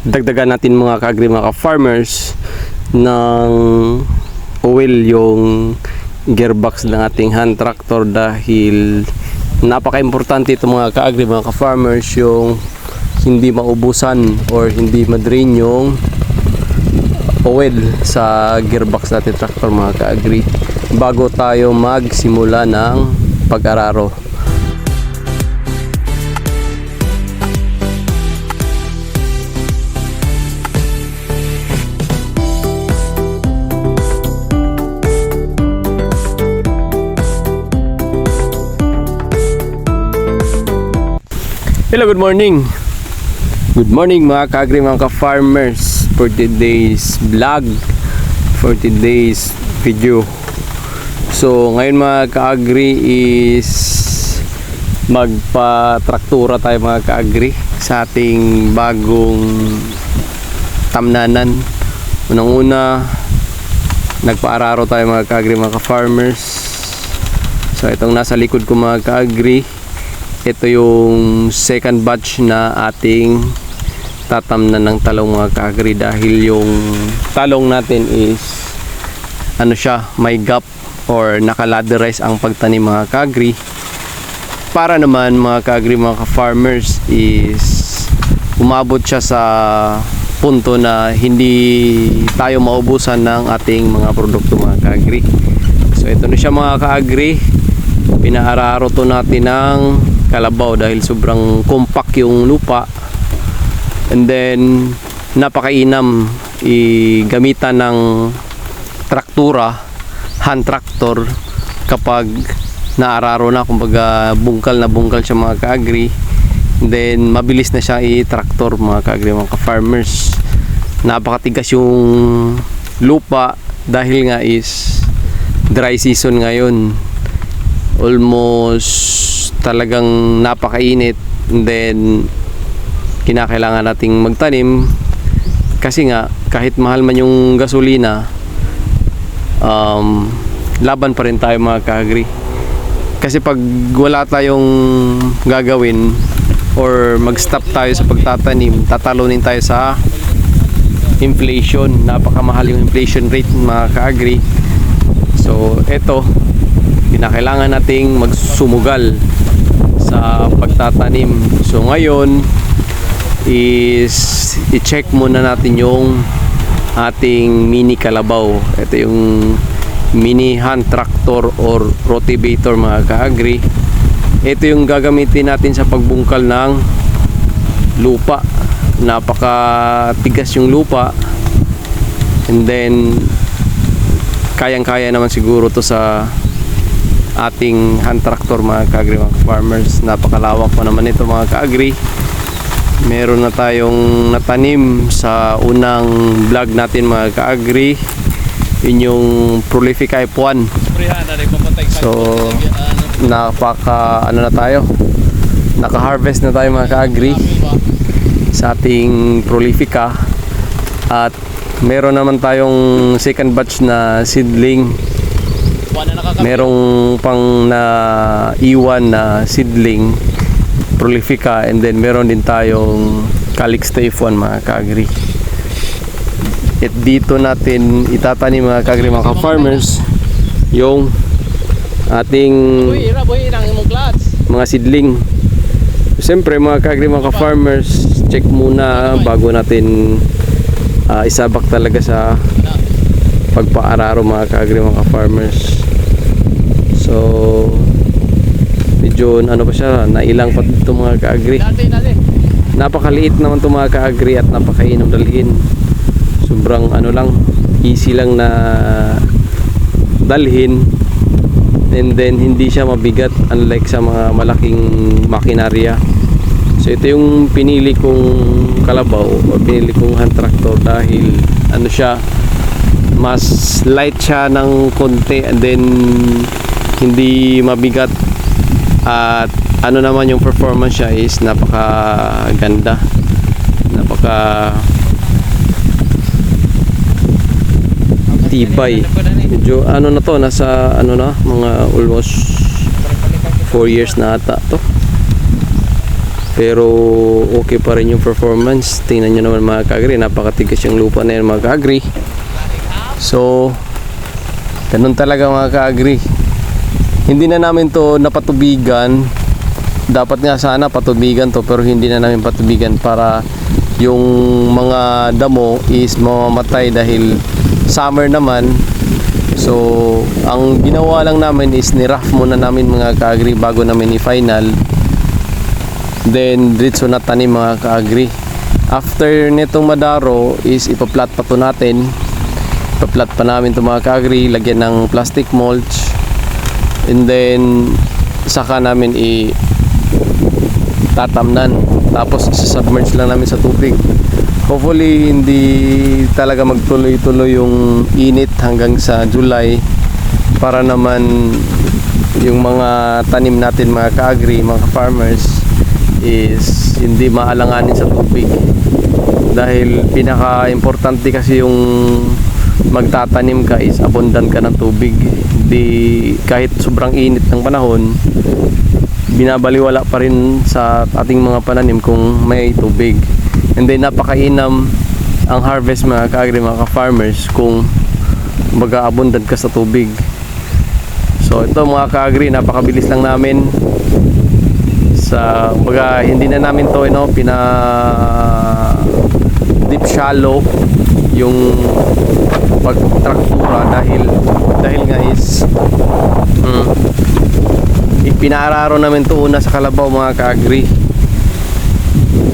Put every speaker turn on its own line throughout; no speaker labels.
dagdagan natin mga ka-agri, mga ka-farmers ng oil yung gearbox ng ating hand tractor, dahil napaka-importante ito mga ka-agri, mga ka-farmers, yung hindi maubusan or hindi madrain yung oil sa gearbox natin tractor mga ka-agri bago tayo magsimula ng pag-araro. Hello, good morning. Good morning mga ka-agri, mga ka-farmers, for today's vlog, for today's video. So ngayon mga ka-agri is magpa-traktura tayo mga ka-agri sa ating bagong tamnanan. Unang-una, nagpa-araro tayo mga ka-agri, mga ka-farmers. So itong nasa likod ko mga ka-agri, ito yung second batch na ating tatamnan ng talong mga ka-agri, dahil yung talong natin is ano siya, may gap or nakaladerize ang pagtanim mga ka-agri, para naman mga ka-agri, mga ka-farmers, is umabot siya sa punto na hindi tayo maubusan ng ating mga produkto mga ka-agri. So ito na siya mga ka-agri, pinaararo to natin ng kalabaw dahil sobrang compact yung lupa, and then napakainam gamitan ng traktura, hand tractor, kapag naararo na, kumbaga bungkal na bungkal siya mga ka-agri, then mabilis na siya i-traktor mga ka-agri, mga ka-farmers. Napakatigas yung lupa dahil nga is dry season ngayon, almost talagang napakainit, and then kinakailangan nating magtanim kasi nga kahit mahal man yung gasolina, laban pa rin tayo mga ka-agri. Kasi pag wala tayong gagawin or mag-stop tayo sa pagtatanim, tatalunin tayo sa inflation. Napakamahal yung inflation rate mga ka-agri. So eto, kinakailangan nating magsumugal sa pagtatanim. So ngayon is i-check muna natin yung ating mini kalabaw. Ito yung mini hand tractor or rotavator mga ka-agri. Ito yung gagamitin natin sa pagbungkal ng lupa. Napakatigas yung lupa, and then kayang-kaya naman siguro to sa ating hand tractor mga ka-agri, mga farmers. Napakalawak pa naman ito mga ka-agri. Meron na tayong natanim sa unang vlog natin mga ka-agri, yun yung Prolific Type 1. So napaka ano na tayo, naka-harvest na tayo mga ka-agri sa ating Prolifica, at meron naman tayong second batch na seedling. Merong pang na iwan na seedling Prolifica, and then meron din tayong Calyx Type 1 mga ka-agri. At dito natin itatanim mga ka-agri, mga ka-farmers, yung ating mga seedling. Siyempre mga ka-agri, mga ka-farmers, check muna bago natin isabak talaga sa pagpaararo mga ka-agri, mga ka-farmers. So medyo ano pa siya, nailang pa dito mga ka-agri. Napakaliit naman ito mga ka-agri at napakainam dalhin. Sobrang ano lang, easy lang na dalhin, and then hindi siya mabigat unlike sa mga malaking makinarya. So ito yung pinili kong kalabaw o pinili kong hand tractor dahil ano siya, mas light siya ng konti, and then hindi mabigat, at ano naman yung performance siya is napaka ganda, napaka tibay. Medyo ano na to, nasa ano na, mga almost 4 years na ata to, Pero okay pa rin yung performance. Tingnan nyo naman mga ka-agri, napakatigas yung lupa na yan mga ka-agri. So ganun talaga mga ka-agri. Hindi na namin to napatubigan. Dapat nga sana patubigan to, pero hindi na namin patubigan para yung mga damo is mamamatay dahil summer naman. So ang ginawa lang namin is ni-rough muna namin mga ka-agri bago namin i-final. Then diretso na tanim mga ka-agri. After nitong madaro is ipaplat pa to natin. Ipaplat pa namin to mga ka-agri, lagyan ng plastic mulch. And then saka namin tatamnan. Tapos submerge lang namin sa tubig. Hopefully hindi talaga magtuloy-tuloy yung init hanggang sa July, para naman yung mga tanim natin mga ka-agri, mga farmers is hindi maalanganin sa tubig. Dahil pinaka-importante kasi yung magtatanim ka is abundant ka ng tubig. Di kahit sobrang init ng panahon, binabaliwala pa rin sa ating mga pananim kung may tubig. And then napakainam ang harvest mga ka-agri, mga ka-farmers kung mag-abundant ka sa tubig. So ito mga ka-agri, napakabilis lang namin sa hindi na namin to deep shallow yung pagtraktura dahil nga is ipinaararo namin to una sa kalabaw mga ka-agri.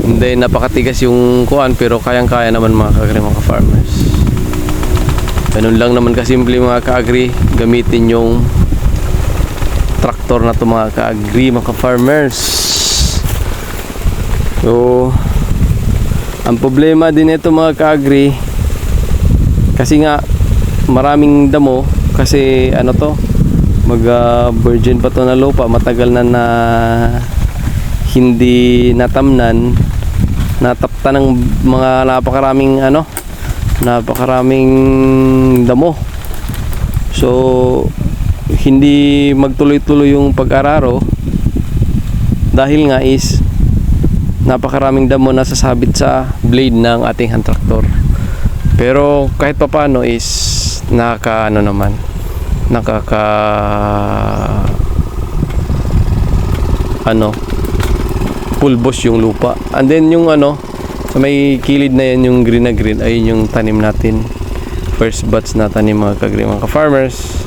And then napakatigas yung kuan, pero kayang-kaya naman mga ka-agri, mga ka-farmers. Ganun lang naman kasimple mga ka-agri, gamitin yung traktor na to mga ka-agri, mga ka-farmers. So ang problema din ito mga ka-agri, kasi nga maraming damo, kasi ano to, virgin pa to na lupa, matagal na hindi natamnan, natapta ng mga napakaraming damo. So hindi magtuloy-tuloy yung pag-araro dahil nga is napakaraming damo na sasabit sa blade ng ating hand tractor. Pero kahit papaano is pulbos yung lupa. And then yung sa may kilid na yan, yung green na green, ayun yung tanim natin, first batch na tanim mga ka-agri, mga ka-farmers.